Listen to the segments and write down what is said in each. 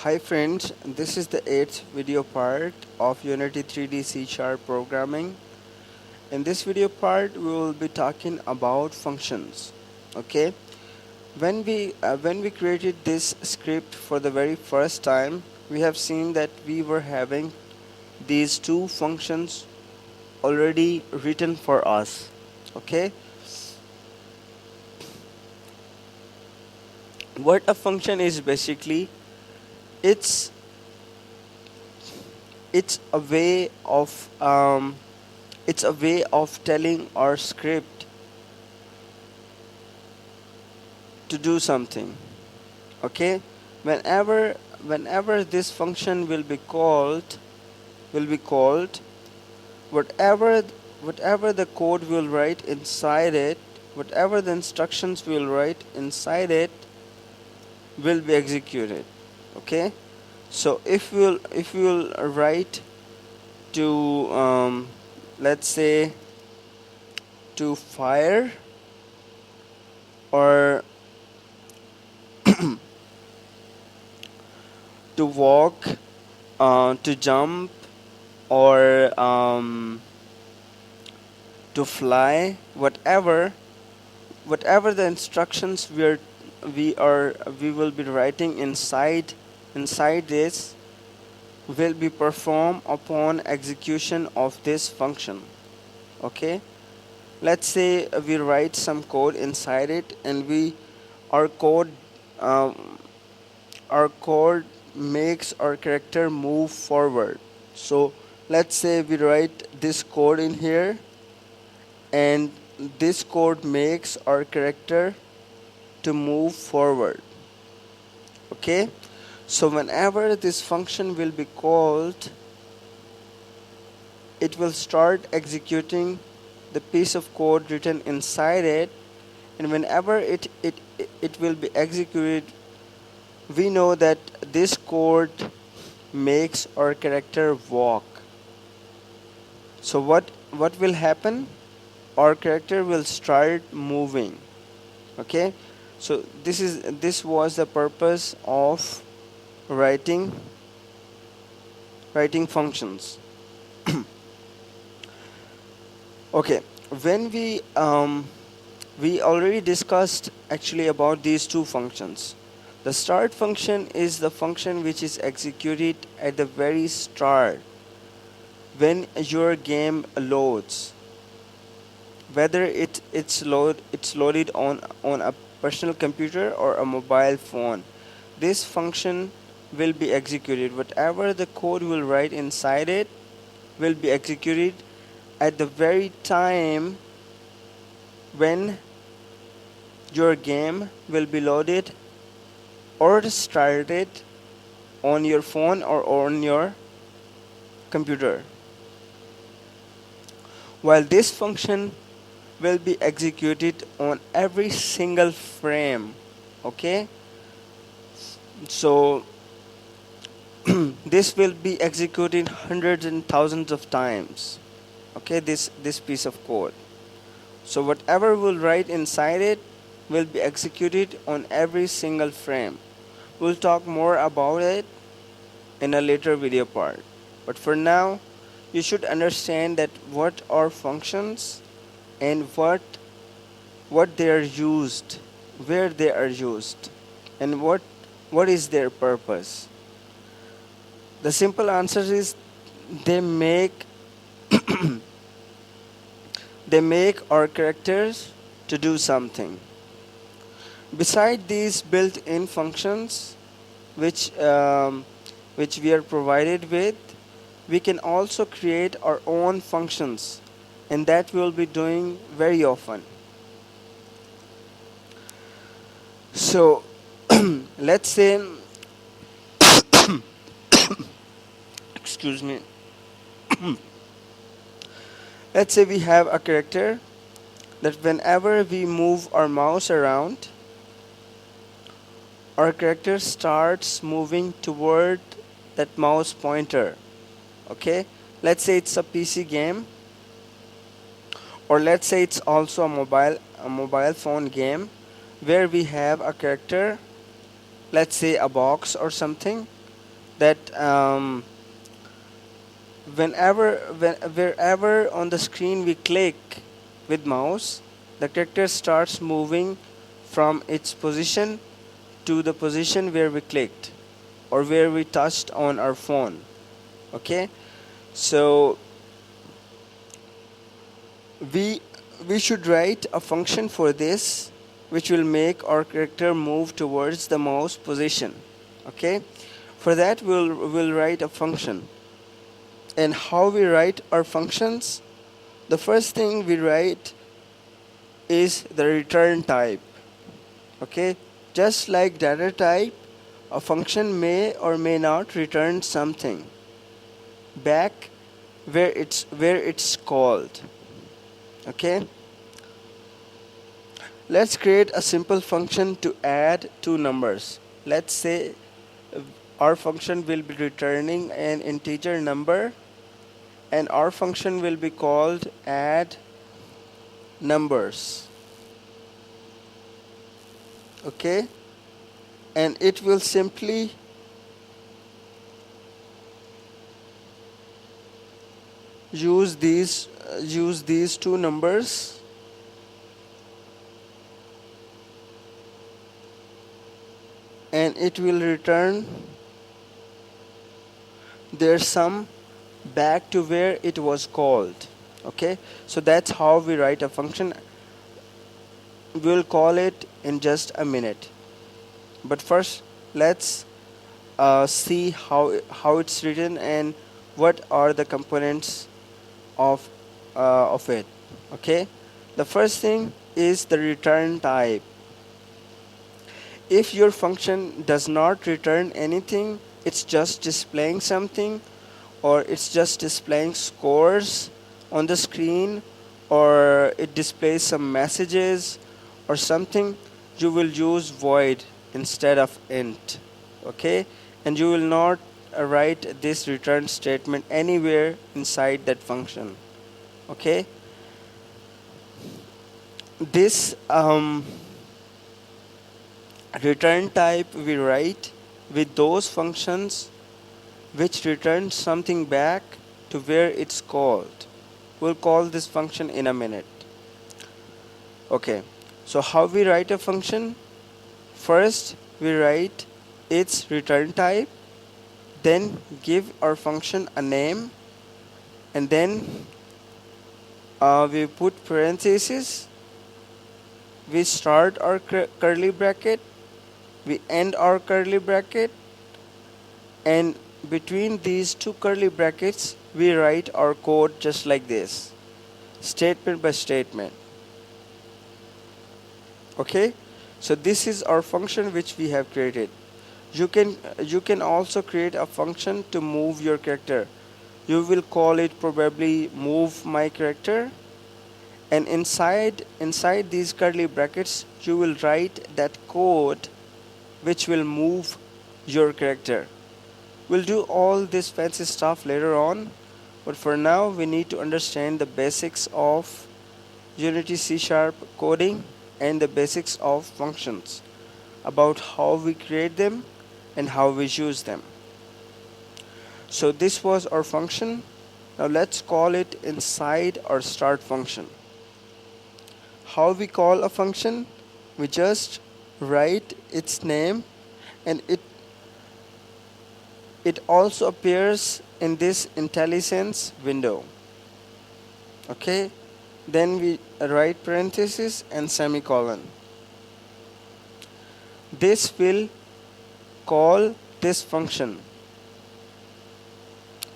Hi friends, this is the 8th video part of Unity 3D C# programming. In this video part, we will be talking about functions. Okay, when we created this script for the very first time, we have seen that we were having these two functions already written for us. Okay, what a function is basically, it's it's a way of it's a way of telling our script to do something. Okay, whenever this function will be called, whatever whatever the code will write inside it, whatever the instructions will write inside it will be executed. Okay, so if we'll write to let's say to fire, or to walk, to jump, or to fly, whatever the instructions we will be writing inside this will be performed upon execution of this function. Okay, let's say we write some code inside it, and we our code um, our code makes our character move forward. So let's say we write this code in here, and this code makes our character to move forward. Okay, so whenever this function will be called, it will start executing the piece of code written inside it, and whenever it will be executed, we know that this code makes our character walk. So what will happen? Our character will start moving. Okay, so this was the purpose of writing functions. Okay, when we already discussed actually about these two functions. The start function is the function which is executed at the very start when your game loads, whether it's loaded on a personal computer or a mobile phone. This function will be executed. Whatever the code will write inside it will be executed at the very time when your game will be loaded or started on your phone or on your computer. While this function will be executed on every single frame. Okay, so this will be executed hundreds and thousands of times. Okay, this piece of code. So whatever we'll write inside it will be executed on every single frame. We'll talk more about it in a later video part. But for now, you should understand that what are functions, and what they are used, where they are used, and what is their purpose. The simple answer is they make they make our characters to do something. Beside these built-in functions, which we are provided with, we can also create our own functions, and that we'll be doing very often. So let's say, excuse me, let's say we have a character that whenever we move our mouse around, our character starts moving toward that mouse pointer. Okay, let's say it's a PC game, or let's say it's also a mobile phone game where we have a character, let's say a box or something, that wherever on the screen we click with mouse, the character starts moving from its position to the position where we clicked or where we touched on our phone. Okay, so we we should write a function for this which will make our character move towards the mouse position. Okay, for that we'll write a function. And how we write our functions, the first thing we write is the return type. Okay, just like data type, a function may or may not return something back where it's called. Okay, let's create a simple function to add two numbers. Let's say our function will be returning an integer number, and our function will be called add numbers. Okay, and it will simply use these two numbers and it will return their sum back to where it was called. Okay, so that's how we write a function. We'll call it in just a minute, but first let's see how it's written and what are the components of it. Okay, the first thing is the return type. If your function does not return anything, it's just displaying something, or it's just displaying scores on the screen, or it displays some messages or something, you will use void instead of int. Okay, and you will not write this return statement anywhere inside that function. Okay, this return type we write with those functions which return something back to where it's called. We'll call this function in a minute. Okay, so how we write a function? First we write its return type, then give our function a name, and then we put parentheses, we start our curly bracket, we end our curly bracket, and between these two curly brackets we write our code just like this, statement by statement. Okay, so this is our function which we have created. You can also create a function to move your character. You will call it probably move my character, and inside these curly brackets you will write that code which will move your character. We'll do all this fancy stuff later on, but for now we need to understand the basics of Unity C# coding and the basics of functions, about how we create them and how we use them. So this was our function. Now let's call it inside our start function. How we call a function? We just write its name, and it also appears in this IntelliSense window. Okay, then we write parentheses and semicolon. This will call this function.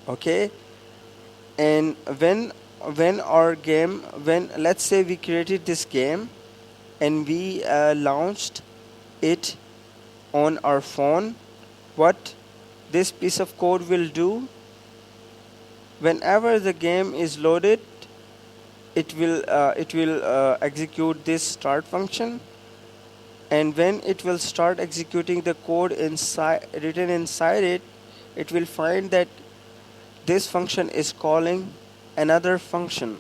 Okay, and when let's say we created this game and we launched it on our phone, what this piece of code will do, whenever the game is loaded, it will execute this start function, and when it will start executing the code written inside it, it will find that this function is calling another function.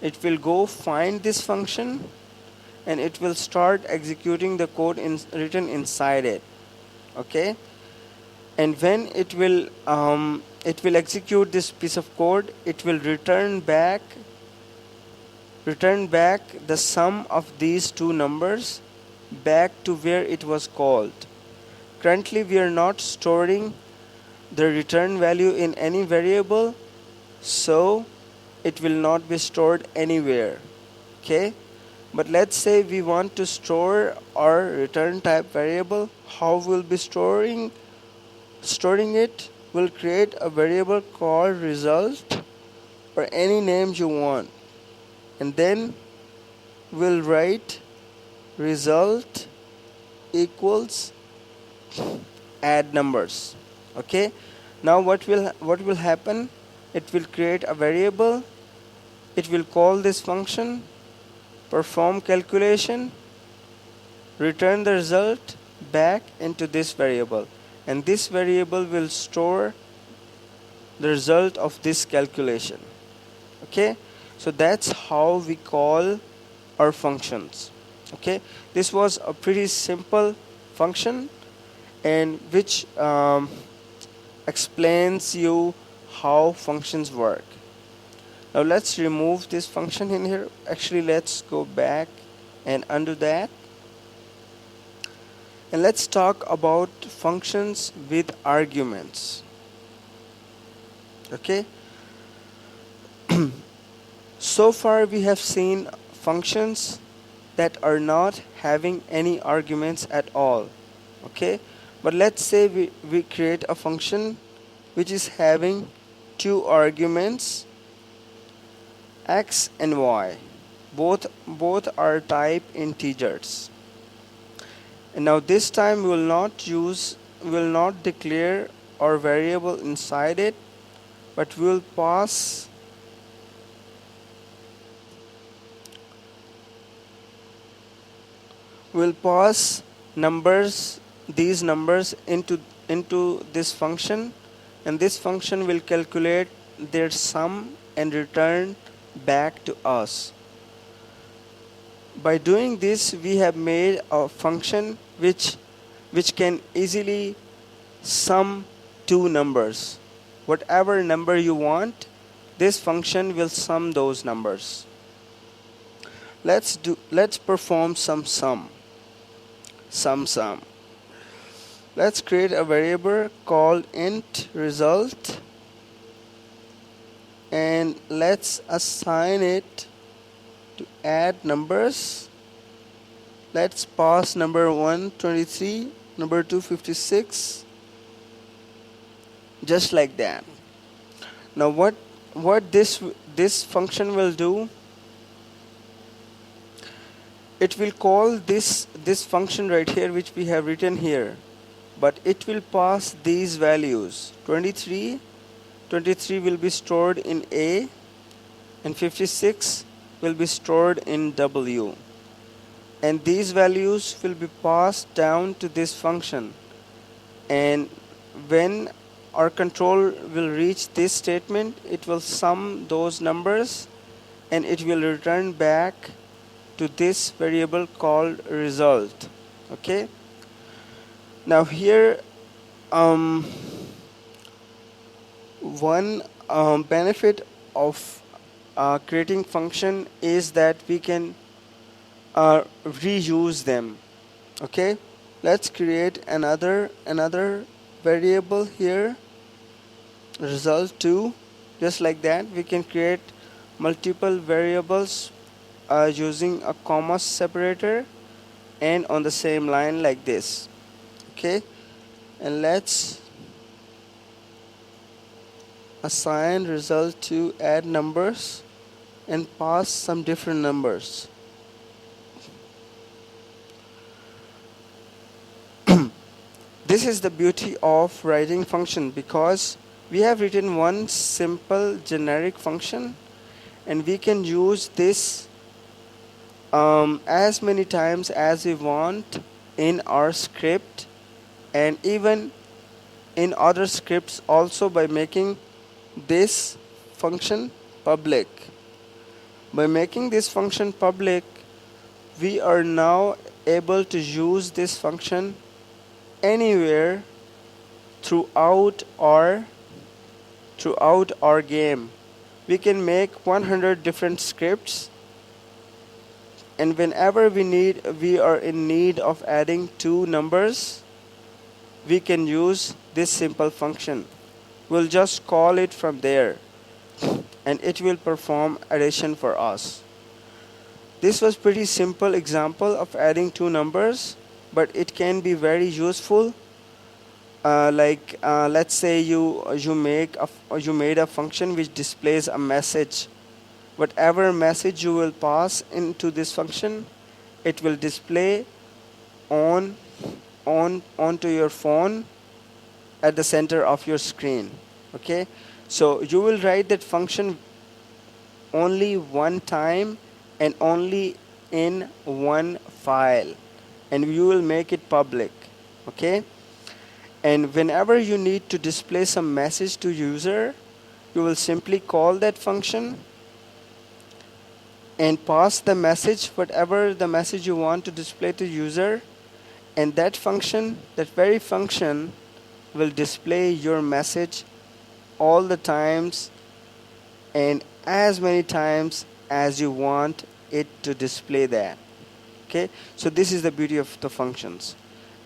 It will go find this function and it will start executing the code written inside it. Okay, and when it will execute this piece of code, it will return back the sum of these two numbers back to where it was called. Currently we are not storing the return value in any variable, so it will not be stored anywhere. Okay, but let's say we want to store our return type variable. How we'll be storing it? We'll create a variable called result, or any name you want, and then we'll write result equals add numbers. Okay, now what will happen? It will create a variable, it will call this function, perform calculation, return the result back into this variable, and this variable will store the result of this calculation. Okay, so that's how we call our functions. Okay, this was a pretty simple function, and which explains you how functions work. Now let's remove this function in here. Actually, let's go back and undo that, and let's talk about functions with arguments. Okay, so far we have seen functions that are not having any arguments at all. Okay, but let's say we create a function which is having two arguments, x and y. Both are type integers. And now this time we will not declare our variable inside it, but we will pass these numbers into this function, and this function will calculate their sum and return back to us. By doing this, we have made a function which can easily sum two numbers. Whatever number you want, this function will sum those numbers. Let's perform some sum. Let's create a variable called int result, and let's assign it to add numbers. Let's pass number 1 23, number 2 56, just like that. Now what this function will do, it will call this function right here which we have written here, but it will pass these values. 23 will be stored in A, and 56 will be stored in W, and these values will be passed down to this function, and when our control will reach this statement, it will sum those numbers and it will return back to this variable called result. Okay, now here one benefit of creating function is that we can reuse them. Okay, let's create another variable here, result2. Just like that, we can create multiple variables using a comma separator and on the same line like this. Okay, and let's assign result to add numbers and pass some different numbers. This is the beauty of writing function, because we have written one simple generic function and we can use this as many times as we want in our script, and even in other scripts also, by making this function public. By making this function public, we are now able to use this function anywhere throughout our game. We can make 100 different scripts, and whenever we are in need of adding two numbers, we can use this simple function. We'll just call it from there, and it will perform addition for us. This was pretty simple example of adding two numbers, but it can be very useful. Let's say you made a function which displays a message. Whatever message you will pass into this function, it will display onto your phone at the center of your screen. Okay, so you will write that function only one time and only in one file, and you will make it public. Okay, and whenever you need to display some message to user, you will simply call that function and pass the message, whatever the message you want to display to user, and that very function will display your message all the times and as many times as you want it to display that. Okay, so this is the beauty of the functions,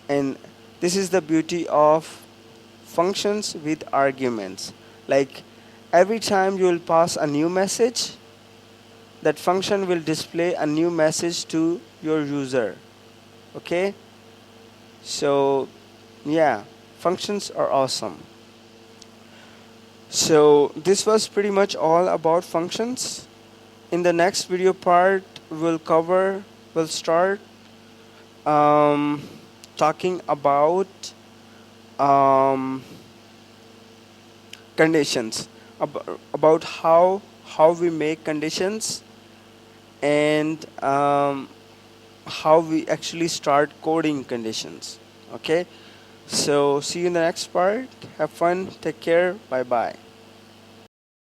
and this is the beauty of functions with arguments. Like every time you will pass a new message, that function will display a new message to your user. Okay, so yeah, functions are awesome. So this was pretty much all about functions. In the next video part, we'll start talking about conditions, about how we make conditions, and how we actually start coding conditions. Okay, so see you in the next part. Have fun, take care, bye bye.